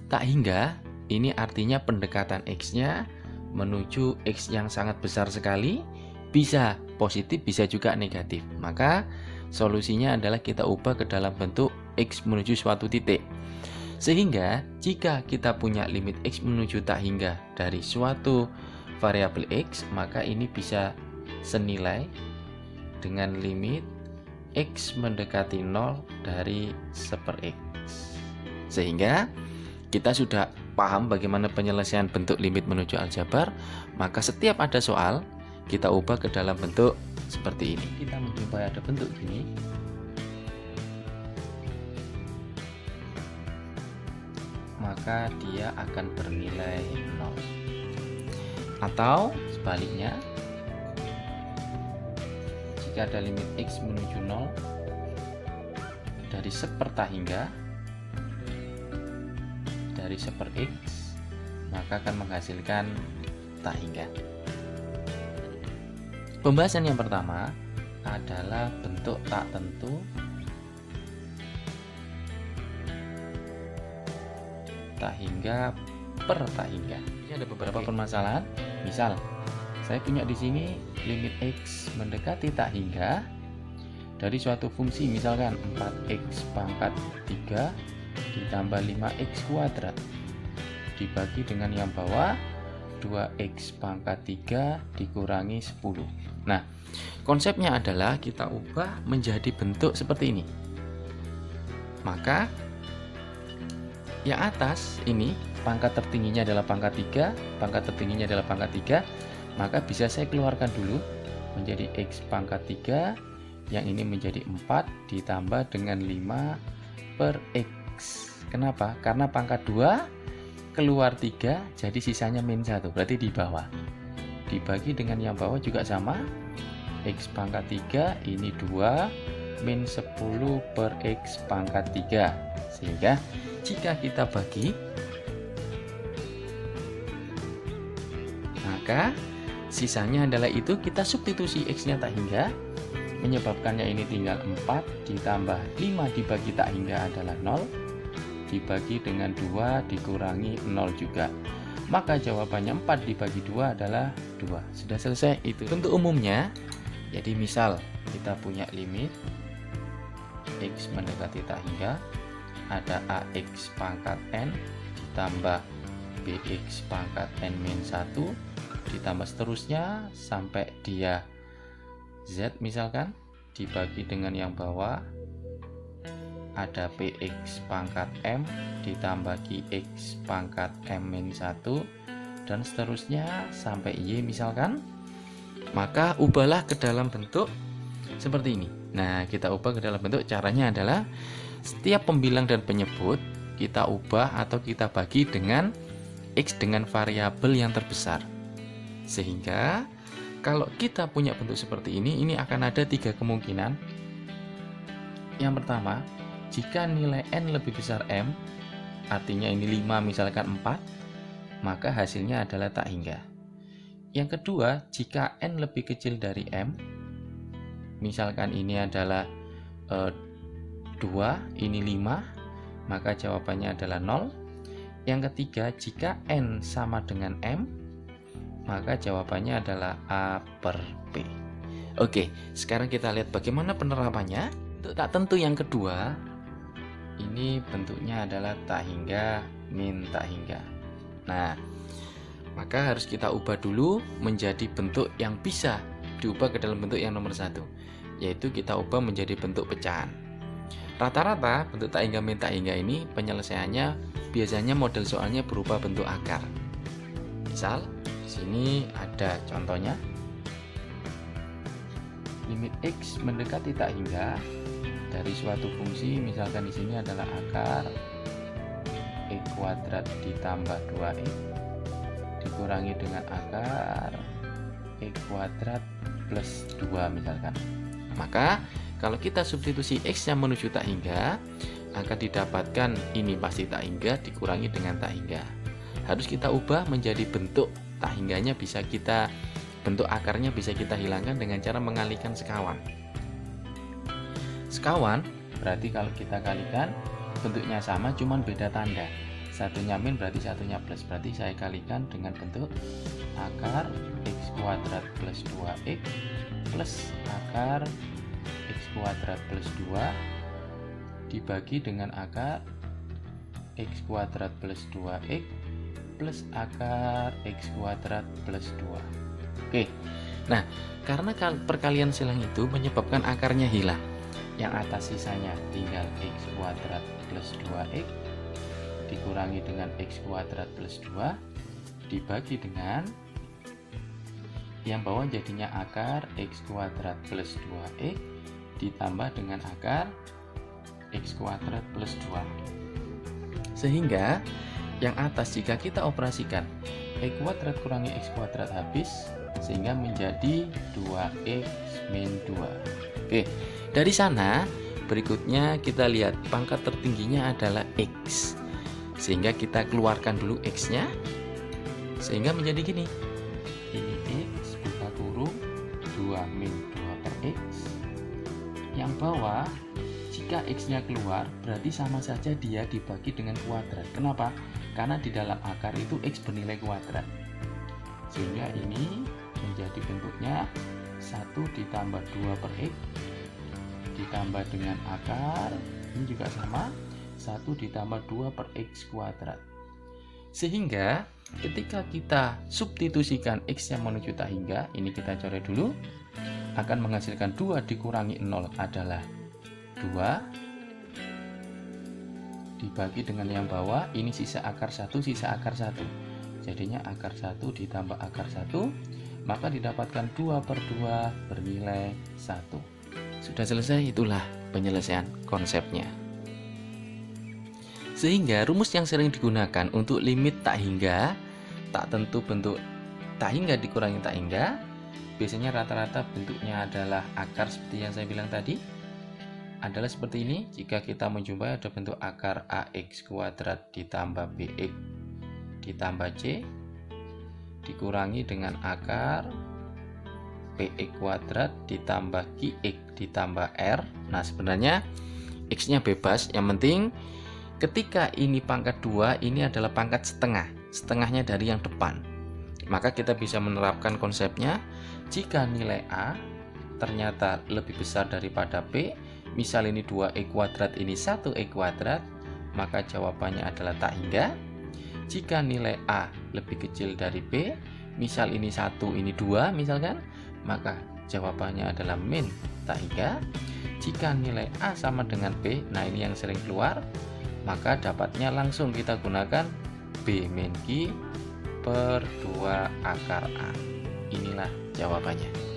Tak hingga ini artinya pendekatan X-nya menuju X yang sangat besar sekali, bisa positif bisa juga negatif. Maka solusinya adalah kita ubah ke dalam bentuk X menuju suatu titik. Sehingga jika kita punya limit X menuju tak hingga dari suatu variabel X, maka ini bisa senilai dengan limit X mendekati 0 dari 1/X. Sehingga kita sudah paham bagaimana penyelesaian bentuk limit menuju aljabar. Maka setiap ada soal, kita ubah ke dalam bentuk seperti ini. Kita menjumpai ada bentuk gini, maka dia akan bernilai 0. Atau sebaliknya, jika ada limit X menuju 0 dari 1/tak hingga dari 1/X, maka akan menghasilkan tak hingga. Pembahasan yang pertama adalah bentuk tak tentu tak hingga per tak hingga. Ini ada beberapa permasalahan. Misal, saya punya di sini limit X mendekati tak hingga dari suatu fungsi, misalkan 4X pangkat 3 ditambah 5X kuadrat dibagi dengan yang bawah 2X pangkat 3 dikurangi 10. Nah, konsepnya adalah kita ubah menjadi bentuk seperti ini. Maka yang atas ini pangkat tertingginya adalah pangkat 3, pangkat tertingginya adalah pangkat 3, maka bisa saya keluarkan dulu menjadi X pangkat 3, yang ini menjadi 4 ditambah dengan 5/X. Kenapa? Karena pangkat 2 keluar 3, jadi sisanya min 1, berarti di bawah. Dibagi dengan yang bawah juga sama, X pangkat 3 ini 2 min 10/X pangkat 3. Sehingga jika kita bagi, maka sisanya adalah itu, kita substitusi X-nya tak hingga, menyebabkannya ini tinggal 4 ditambah 5 dibagi tak hingga adalah 0, dibagi dengan 2 dikurangi 0 juga. Maka jawabannya 4 dibagi 2 adalah 2. Sudah selesai itu. Bentuk umumnya, jadi misal kita punya limit X mendekati tak hingga, ada AX pangkat N ditambah BX pangkat N-1 ditambah seterusnya sampai dia Z misalkan, dibagi dengan yang bawah ada PX pangkat M ditambah QX pangkat M-1 dan seterusnya sampai Y misalkan. Maka ubahlah ke dalam bentuk seperti ini. Nah, kita ubah ke dalam bentuk, caranya adalah setiap pembilang dan penyebut kita ubah atau kita bagi dengan X dengan variabel yang terbesar. Sehingga kalau kita punya bentuk seperti ini akan ada 3 kemungkinan. Yang pertama, jika nilai N lebih besar M, artinya ini 5 misalkan 4, maka hasilnya adalah tak hingga. Yang kedua, jika N lebih kecil dari M, misalkan ini adalah 2, ini 5, maka jawabannya adalah 0. Yang ketiga, jika N sama dengan M, maka jawabannya adalah A/P. Oke, sekarang kita lihat bagaimana penerapannya. Untuk tak tentu yang kedua, ini bentuknya adalah tak hingga min tak hingga. Nah, maka harus kita ubah dulu menjadi bentuk yang bisa diubah ke dalam bentuk yang nomor 1, yaitu kita ubah menjadi bentuk pecahan. Rata-rata bentuk tak hingga min tak hingga ini penyelesaiannya biasanya model soalnya berupa bentuk akar. Misal di sini ada contohnya, limit X mendekati tak hingga dari suatu fungsi, misalkan di sini adalah akar X kuadrat ditambah 2X dikurangi dengan akar X kuadrat plus 2 misalkan. Maka kalau kita substitusi X yang menuju tak hingga, akan didapatkan ini pasti tak hingga dikurangi dengan tak hingga. Harus kita ubah menjadi bentuk tak hingganya, bisa kita bentuk akarnya bisa kita hilangkan dengan cara mengalihkan sekawan. Sekawan berarti kalau kita kalikan bentuknya sama, cuman beda tanda. satunya min berarti satunya plus, berarti saya kalikan dengan bentuk akar x kuadrat plus 2x plus akar x kuadrat plus 2 dibagi dengan akar x kuadrat plus 2x plus akar x kuadrat plus 2. Oke, nah karena perkalian silang itu menyebabkan akarnya hilang, yang atas sisanya tinggal x kuadrat plus 2x dikurangi dengan x kuadrat plus 2 dibagi dengan yang bawah, jadinya akar x kuadrat plus 2x ditambah dengan akar x kuadrat plus 2. Sehingga yang atas jika kita operasikan x kuadrat kurangi x kuadrat habis, sehingga menjadi 2x min 2. Oke, dari sana berikutnya kita lihat pangkat tertingginya adalah x, sehingga kita keluarkan dulu x nya, sehingga menjadi gini, ini x buka kurung 2 min 2 per x. Yang bawah jika x nya keluar berarti sama saja dia dibagi dengan kuadrat. Kenapa? Karena di dalam akar itu x bernilai kuadrat, sehingga ini menjadi bentuknya 1 ditambah 2 per x ditambah dengan akar, ini juga sama, 1 ditambah 2 per x kuadrat. Sehingga ketika kita substitusikan x yang menuju tak hingga, ini kita coret dulu, akan menghasilkan 2 dikurangi 0 adalah 2 dibagi dengan yang bawah, ini sisa akar 1, sisa akar 1, jadinya akar 1 ditambah akar 1, maka didapatkan 2 per 2 bernilai 1. Sudah selesai, itulah penyelesaian konsepnya. Sehingga rumus yang sering digunakan untuk limit tak hingga, tak tentu bentuk tak hingga dikurangi tak hingga, biasanya rata-rata bentuknya adalah akar seperti yang saya bilang tadi, adalah seperti ini. Jika kita menjumpai ada bentuk akar ax kuadrat ditambah bx ditambah c dikurangi dengan akar px kuadrat ditambah qx ditambah r. Nah, sebenarnya x nya bebas, yang penting ketika ini pangkat 2, ini adalah pangkat setengah, setengahnya dari yang depan, maka kita bisa menerapkan konsepnya. Jika nilai a ternyata lebih besar daripada p, misal ini 2e kuadrat, ini 1e kuadrat, maka jawabannya adalah tak hingga. Jika nilai a lebih kecil dari p, misal ini 1, ini 2 misalkan, maka jawabannya adalah min tak hingga. Jika nilai a sama dengan p, nah ini yang sering keluar, maka dapatnya langsung kita gunakan b min q per 2 akar a. Inilah jawabannya.